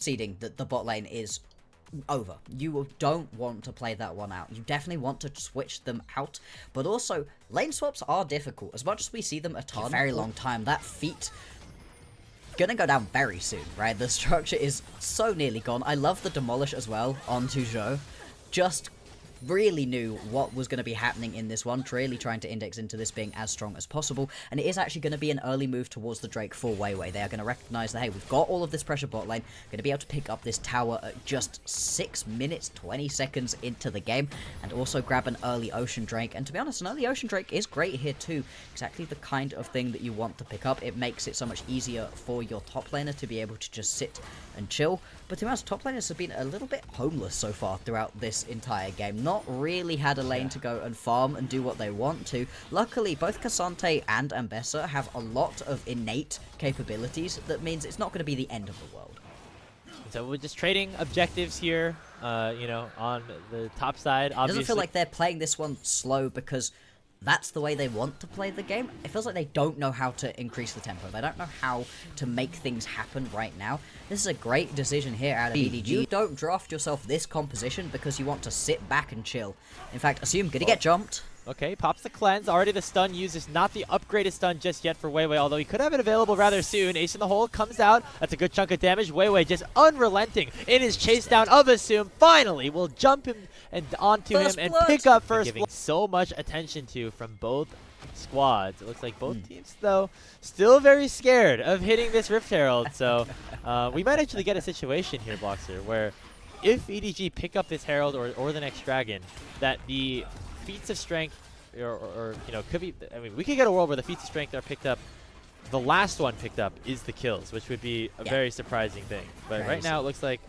conceding that the bot lane is over. You don't want to play that one out. You definitely want to switch them out, but also lane swaps are difficult. As much as we see them a ton, very long time, that feat gonna go down very soon, right? The structure is so nearly gone. I love the demolish as well onto Zhou. Just really knew what was going to be happening in this one, really trying to index into this being as strong as possible, and it is actually going to be an early move towards the Drake for Weiwei. They are going to recognize that, hey, we've got all of this pressure bot lane, going to be able to pick up this tower at just 6 minutes, 20 seconds into the game, and also grab an early Ocean Drake. And to be honest, an early Ocean Drake is great here too, exactly the kind of thing that you want to pick up. It makes it so much easier for your top laner to be able to just sit and chill. But to be honest, top laners have been a little bit homeless so far throughout this entire game. Not really had a lane to go and farm and do what they want to. Luckily, both Cassante and Ambessa have a lot of innate capabilities. That means it's not going to be the end of the world. So we're just trading objectives here, you know, on the top side. Obviously, it doesn't feel like they're playing this one slow because that's the way they want to play the game. It feels like they don't know how to increase the tempo. They don't know how to make things happen right now. This is a great decision here out of EDG. You don't draft yourself this composition because you want to sit back and chill. In fact, Assume gonna get jumped. Okay, pops the cleanse. Already the stun used is not the upgraded stun just yet for Weiwei, although he could have it available rather soon. Ace in the hole comes out. That's a good chunk of damage. Weiwei just unrelenting in his chase down of Assume. Finally will jump him and onto him and pick up first blood. So much attention to from both squads. It looks like both teams, though, still very scared of hitting this Rift Herald. So we might actually get a situation here, Boxer, where if EDG pick up this Herald or the next Dragon, that the feats of strength, or you know, could be. I mean, we could get a world where the feats of strength are picked up. The last one picked up is the kills, which would be a very surprising thing. But right now, it looks like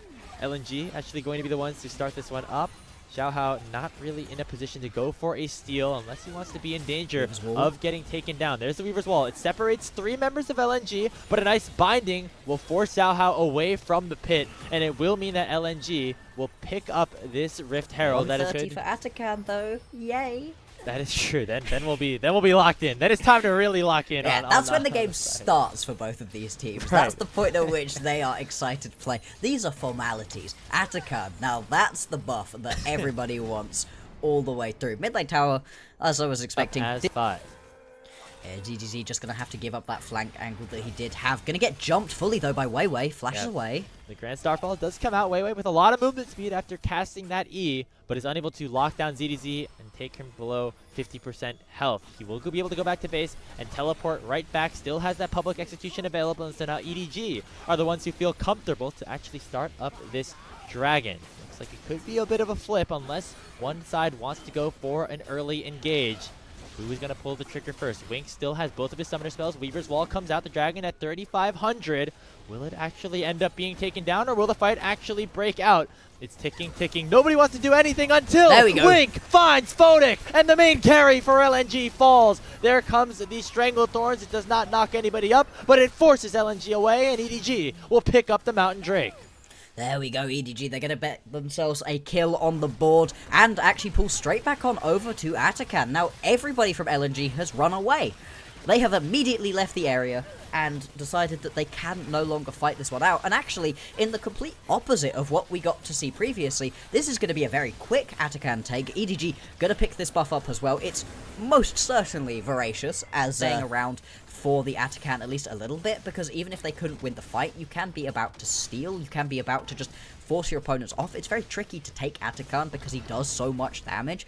LNG actually going to be the ones to start this one up. Xiaohao not really in a position to go for a steal unless he wants to be in danger of getting taken down. There's the Weaver's Wall. It separates 3 members of LNG, but a nice binding will force Xiaohao away from the pit, and it will mean that LNG will pick up this Rift Herald. That is 30 for Atakan though. Yay. That is true. Then we'll be locked in. Then it's time to really lock in. Yeah, that's when the game starts for both of these teams. Right. That's the point at which they are excited to play. These are formalities. Atakan, now that's the buff that everybody wants all the way through. Mid lane tower, as I was expecting. As 5. DDZ just going to have to give up that flank angle that he did have. Going to get jumped fully, though, by Weiwei. Flashes away. The Grand Starfall does come out. Weiwei with a lot of movement speed after casting that E, but is unable to lock down ZDZ and take him below 50% health. He will be able to go back to base and teleport right back. Still has that public execution available, and so now EDG are the ones who feel comfortable to actually start up this Dragon. Looks like it could be a bit of a flip unless one side wants to go for an early engage. Who is going to pull the trigger first? Wink still has both of his summoner spells. Weaver's Wall comes out. The Dragon at 3,500. Will it actually end up being taken down, or will the fight actually break out? It's ticking, ticking. Nobody wants to do anything until Wink finds Photic, and the main carry for LNG falls. There comes the Strangled Thorns. It does not knock anybody up, but it forces LNG away, and EDG will pick up the Mountain Drake. There we go, EDG. They're going to bet themselves a kill on the board and actually pull straight back on over to Atakan. Now, everybody from LNG has run away. They have immediately left the area and decided that they can no longer fight this one out. And actually, in the complete opposite of what we got to see previously, this is going to be a very quick Atakan take. EDG going to pick this buff up as well. It's most certainly voracious as staying around for the Atakan at least a little bit, because even if they couldn't win the fight, you can be about to steal, you can be about to just force your opponents off. It's very tricky to take Atakan because he does so much damage.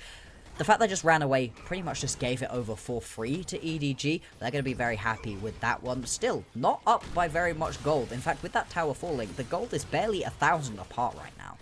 The fact they just ran away pretty much just gave it over for free to EDG. They're going to be very happy with that one. Still, not up by very much gold. In fact, with that tower falling, the gold is barely 1,000 apart right now.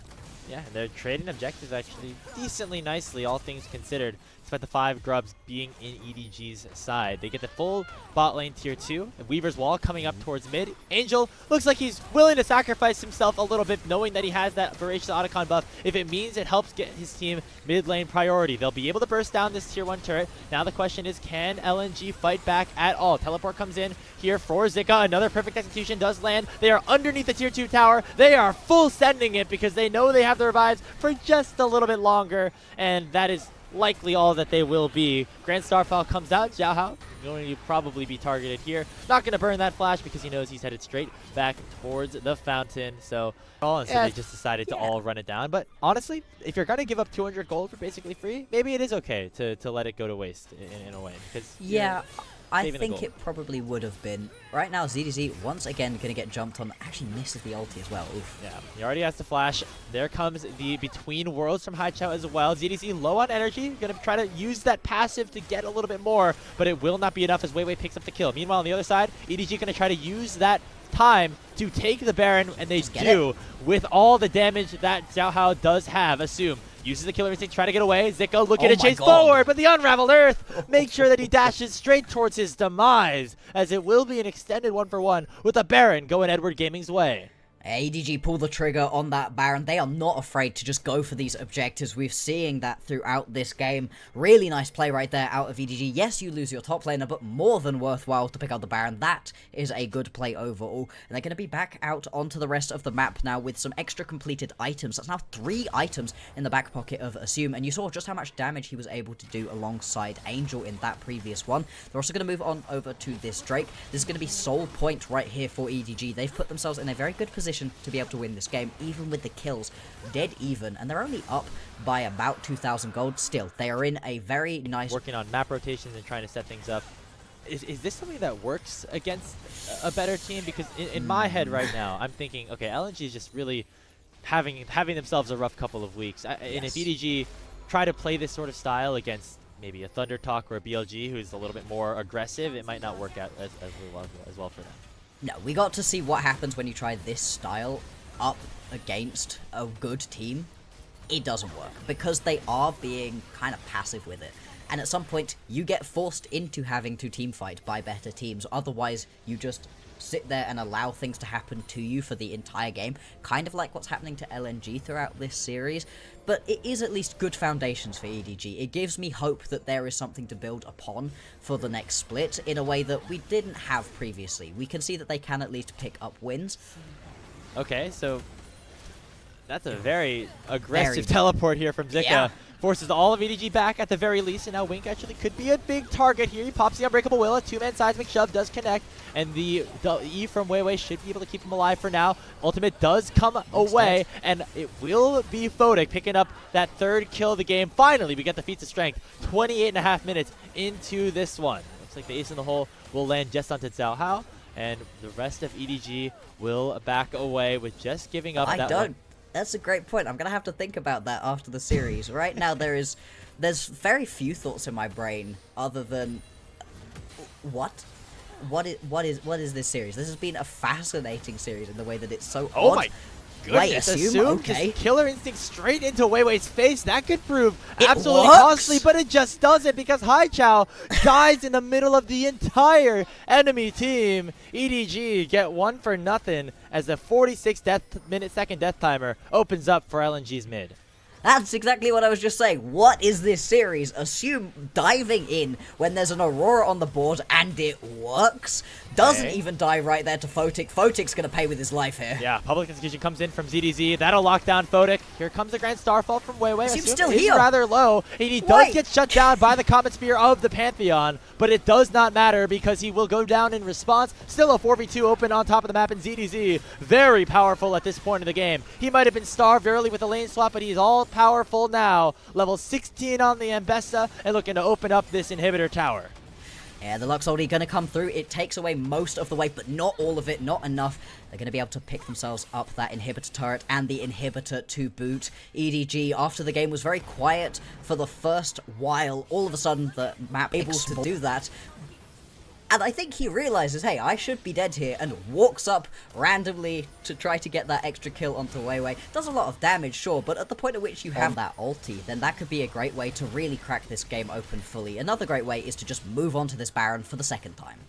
Yeah, they're trading objectives actually decently nicely, all things considered, despite the 5 grubs being in EDG's side. They get the full bot lane tier 2. And Weaver's Wall coming up towards mid. Angel looks like he's willing to sacrifice himself a little bit, knowing that he has that Voracious Otacon buff. If it means it helps get his team mid lane priority, they'll be able to burst down this tier 1 turret. Now the question is, can LNG fight back at all? Teleport comes in here for Zika. Another perfect execution does land. They are underneath the tier 2 tower. They are full sending it because they know they have the revives for just a little bit longer, and that is likely all that they will be. Grand Starfall comes out. Xiaohao going to probably be targeted here. Not going to burn that flash because he knows he's headed straight back towards the fountain. So they just decided to all run it down. But honestly, if you're going to give up 200 gold for basically free, maybe it is okay to let it go to waste in a way. Because I think it probably would have been. Right now, ZDZ once again going to get jumped on. Actually misses the ulti as well. Oof. Yeah, he already has to flash. There comes the Between Worlds from Haichao as well. ZDZ low on energy. Going to try to use that passive to get a little bit more, but it will not be enough as Weiwei picks up the kill. Meanwhile, on the other side, EDG going to try to use that time to take the Baron, and they do with all the damage that Xiaohao does have. Assume uses the killer instinct, try to get away. Zico looking to chase forward, but the Unraveled Earth makes sure that he dashes straight towards his demise, as it will be an extended 1-for-1 with the Baron going Edward Gaming's way. EDG pull the trigger on that Baron. They are not afraid to just go for these objectives. We're seeing that throughout this game. Really nice play right there out of EDG. Yes, you lose your top laner, but more than worthwhile to pick out the Baron. That is a good play overall. And they're going to be back out onto the rest of the map now with some extra completed items. That's now 3 items in the back pocket of Assume. And you saw just how much damage he was able to do alongside Angel in that previous one. They're also going to move on over to this Drake. This is going to be sole point right here for EDG. They've put themselves in a very good position to be able to win this game, even with the kills dead even, and they're only up by about 2,000 gold. Still, they are in a very nice... Working on map rotations and trying to set things up. Is this something that works against a better team? Because in my head right now, I'm thinking, okay, LNG is just really having themselves a rough couple of weeks. And if EDG try to play this sort of style against maybe a Thunder Talk or a BLG who's a little bit more aggressive, it might not work out as well for them. No, we got to see what happens when you try this style up against a good team. It doesn't work, because they are being kind of passive with it. And at some point, you get forced into having to team fight by better teams. Otherwise, you just sit there and allow things to happen to you for the entire game. Kind of like what's happening to LNG throughout this series. But it is at least good foundations for EDG. It gives me hope that there is something to build upon for the next split in a way that we didn't have previously. We can see that they can at least pick up wins. Okay, so that's a very aggressive teleport here from Zika. Yeah. Forces all of EDG back at the very least, and now Wink actually could be a big target here. He pops the Unbreakable Will, a 2-man seismic shove does connect, and the E from Weiwei should be able to keep him alive for now. Ultimate does come away, and it will be Photic picking up that 3rd kill of the game. Finally, we get the feats of strength 28.5 minutes into this one. Looks like the ace in the hole will land just onto Xiaohao, and the rest of EDG will back away with just giving up that one. That's a great point. I'm going to have to think about that after the series. Right now, there's very few thoughts in my brain other than, what is this series? This has been a fascinating series in the way that it's so odd. My goodness. Assume okay. Just killer instinct straight into Weiwei's face. That could prove absolutely costly, but it just doesn't, because Haichao dies in the middle of the entire enemy team. EDG get 1-for-0 as the 46 second death timer opens up for LNG's mid. That's exactly what I was just saying. What is this series? Assume diving in when there's an Aurora on the board and it works. Doesn't even die right there to Photic. Photic's going to pay with his life here. Yeah, Public Execution comes in from ZDZ. That'll lock down Photic. Here comes the Grand Starfall from Weiwei. Assume's still here. Rather low. And he does get shut down by the Comet Spear of the Pantheon, but it does not matter because he will go down in response. Still a 4v2 open on top of the map, and ZDZ very powerful at this point in the game. He might have been starved early with the lane swap, but he's all powerful now. Level 16 on the Ambessa and looking to open up this inhibitor tower. Yeah, the Lux ulti going to come through. It takes away most of the weight, but not all of it, not enough. They're going to be able to pick themselves up that inhibitor turret and the inhibitor to boot. EDG, after the game, was very quiet for the first while. All of a sudden, the map able to do that. And I think he realizes, hey, I should be dead here, and walks up randomly to try to get that extra kill onto Weiwei. Does a lot of damage, sure, but at the point at which you have that ulti, then that could be a great way to really crack this game open fully. Another great way is to just move on to this Baron for the 2nd time.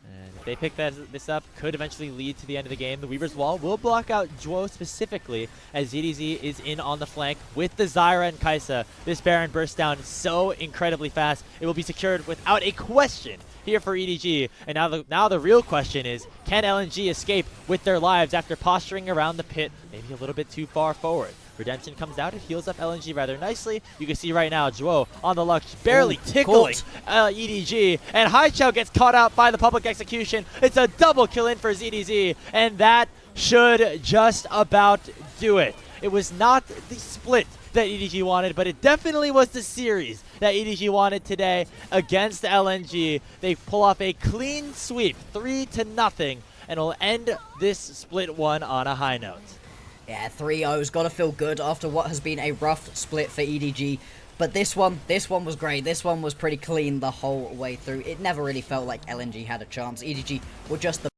And if they pick this up, could eventually lead to the end of the game. The Weaver's Wall will block out Zhuo specifically, as ZDZ is in on the flank with the Zyra and Kaisa. This Baron bursts down so incredibly fast, it will be secured without a question here for EDG. And now the real question is, can LNG escape with their lives after posturing around the pit maybe a little bit too far forward? Redemption comes out and heals up LNG rather nicely. You can see right now, Juo on the Lux barely tickling EDG. And Haichao gets caught out by the public execution. It's a double kill in for ZDZ. And that should just about do it. It was not the split that EDG wanted, but it definitely was the series that EDG wanted today against LNG. They pull off a clean sweep, 3-0, and will end this split one on a high note. Yeah, 3-0's got to feel good after what has been a rough split for EDG. But this one was great. This one was pretty clean the whole way through. It never really felt like LNG had a chance. EDG were just the